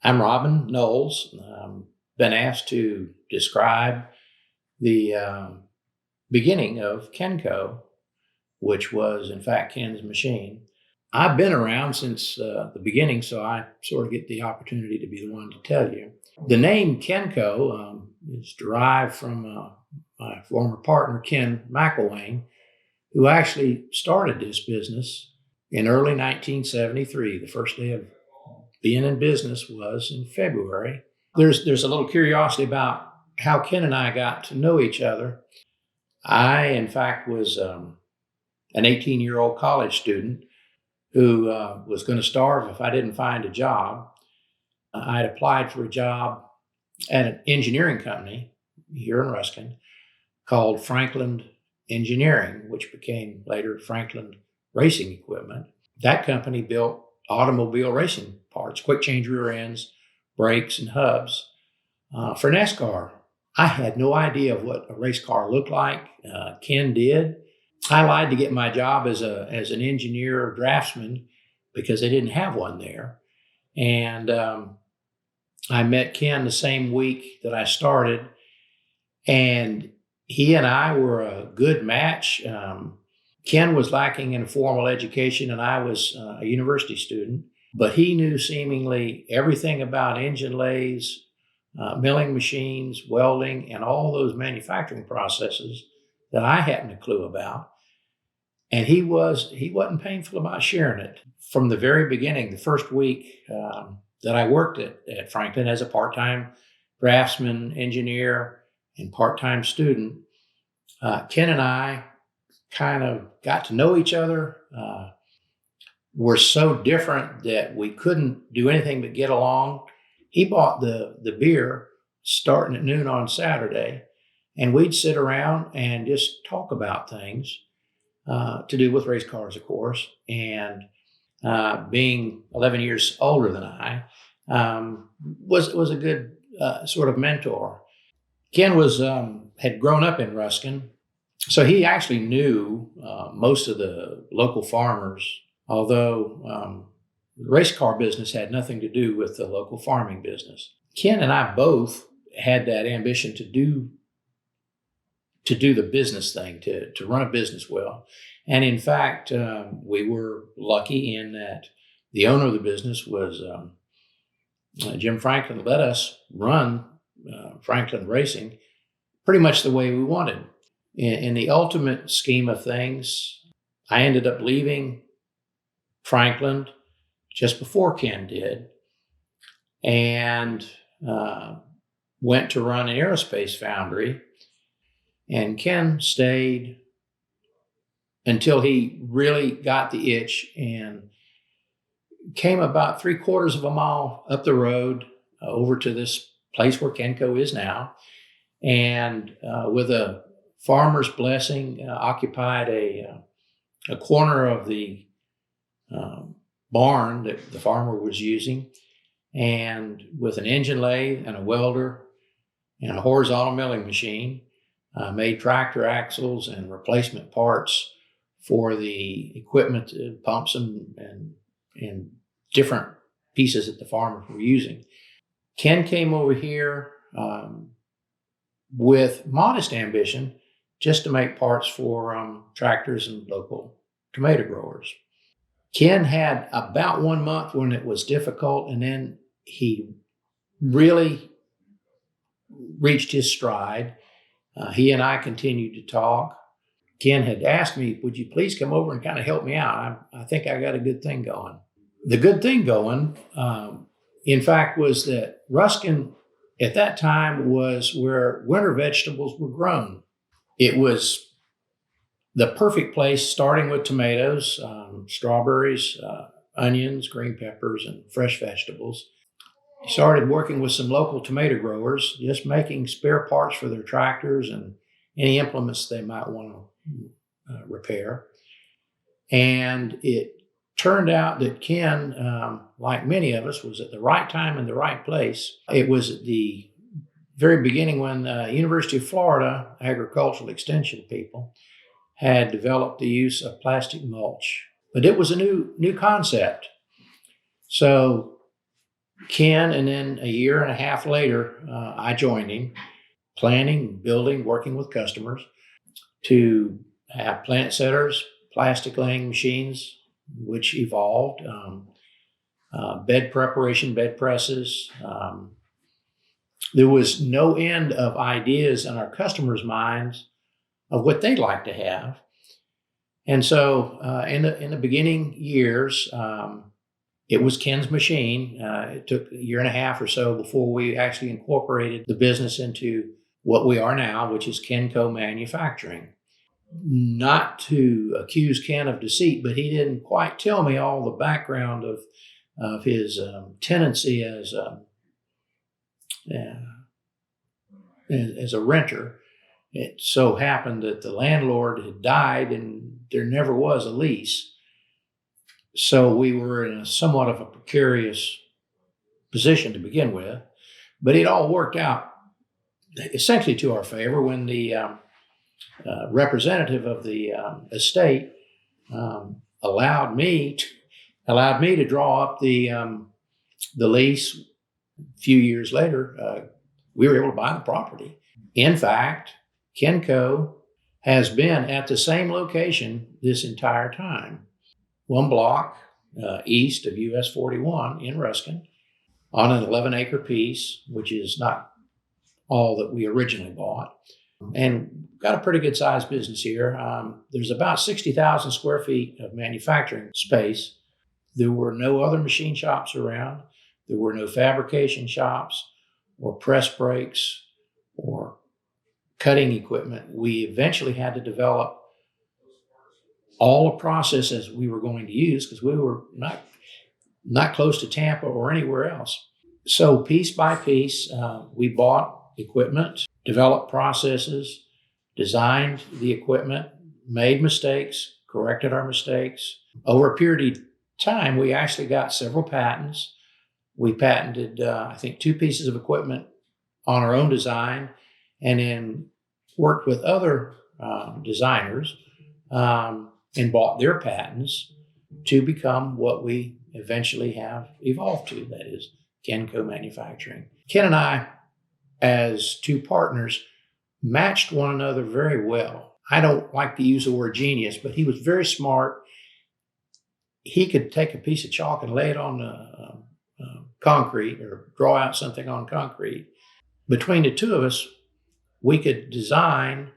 I'm Robin Knowles. Been asked to describe the beginning of Kennco, which was in fact Kenn's machine. I've been around since the beginning, so I sort of get the opportunity to be the one to tell you. The name Kennco is derived from my former partner, Kenn McElwain, who actually started this business in early 1973. The first day of being in business was in February. There's a little curiosity about how Kenn and I got to know each other. I, in fact, was an 18-year-old college student who was going to starve if I didn't find a job. I had applied for a job at an engineering company here in Ruskin called Franklin Engineering, which became later Franklin Racing Equipment. That company built automobile racing parts, quick change rear ends, brakes, and hubs for NASCAR. I had no idea of what a race car looked like. Kenn did. I lied to get my job as an engineer or draftsman because they didn't have one there. And I met Kenn the same week that I started, and he and I were a good match. Kenn was lacking in formal education, and I was a university student, but he knew seemingly everything about engine lathes, milling machines, welding, and all those manufacturing processes that I hadn't a clue about. And he wasn't painful about sharing it. From the very beginning, the first week that I worked at Franklin as a part-time draftsman, engineer, and part-time student, Kenn and I kind of got to know each other. We're so different that we couldn't do anything but get along. He bought the beer starting at noon on Saturday, and we'd sit around and just talk about things to do with race cars, of course. And being 11 years older than I, was a good sort of mentor. Kenn had grown up in Ruskin, so he actually knew most of the local farmers, although the race car business had nothing to do with the local farming business. Kenn and I both had that ambition to do the business thing, to run a business well. And in fact, we were lucky in that the owner of the business was Jim Franklin. Let us run Franklin Racing pretty much the way we wanted. In the ultimate scheme of things, I ended up leaving Franklin just before Kenn did, and went to run an aerospace foundry. And Kenn stayed until he really got the itch and came about 3/4 of a mile up the road over to this place where Kennco is now. And with a farmer's blessing, occupied a corner of the barn that the farmer was using, and with an engine lathe and a welder and a horizontal milling machine, made tractor axles and replacement parts for the equipment, pumps and different pieces that the farmers were using. Kenn came over here with modest ambition, just to make parts for tractors and local tomato growers. Kenn had about 1 month when it was difficult, and then he really reached his stride. He and I continued to talk. Kenn had asked me, would you please come over and kind of help me out? I think I got a good thing going. The good thing going, in fact, was that Ruskin at that time was where winter vegetables were grown. It was the perfect place, starting with tomatoes, strawberries, onions, green peppers, and fresh vegetables. He started working with some local tomato growers, just making spare parts for their tractors and any implements they might want to repair. And it turned out that Kenn, like many of us, was at the right time in the right place. It was at the very beginning when the University of Florida agricultural extension people had developed the use of plastic mulch. But it was a new concept. So Kenn, and then a year and a half later, I joined him, planning, building, working with customers to have plant setters, plastic laying machines, which evolved, bed preparation, bed presses. There was no end of ideas in our customers' minds of what they'd like to have. And so in the beginning years, it was Kenn's machine. It took a year and a half or so before we actually incorporated the business into what we are now, which is Kennco Manufacturing. Not to accuse Kenn of deceit, but he didn't quite tell me all the background of his tendency as a renter. It so happened that the landlord had died and there never was a lease. So we were in somewhat of a precarious position to begin with, but it all worked out essentially to our favor when the representative of the estate allowed me to draw up the lease. A few years later, we were able to buy the property. In fact, Kennco has been at the same location this entire time, one block east of US 41 in Ruskin, on an 11-acre piece, which is not all that we originally bought. And got a pretty good sized business here. There's about 60,000 square feet of manufacturing space. There were no other machine shops around. There were no fabrication shops or press brakes or cutting equipment. We eventually had to develop all the processes we were going to use because we were not close to Tampa or anywhere else. So piece by piece, we bought equipment, developed processes, designed the equipment, made mistakes, corrected our mistakes. Over a period of time, we actually got several patents. We patented, I think, 2 pieces of equipment on our own design, and then worked with other designers and bought their patents to become what we eventually have evolved to, that is Kennco Manufacturing. Kenn and I, as 2 partners, matched one another very well. I don't like to use the word genius, but he was very smart. He could take a piece of chalk and lay it on concrete or draw out something on concrete. Between the 2 of us, we could design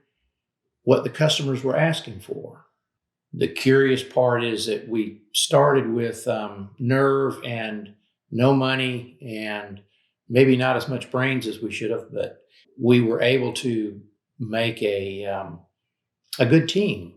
what the customers were asking for. The curious part is that we started with nerve and no money and maybe not as much brains as we should have, but we were able to make a good team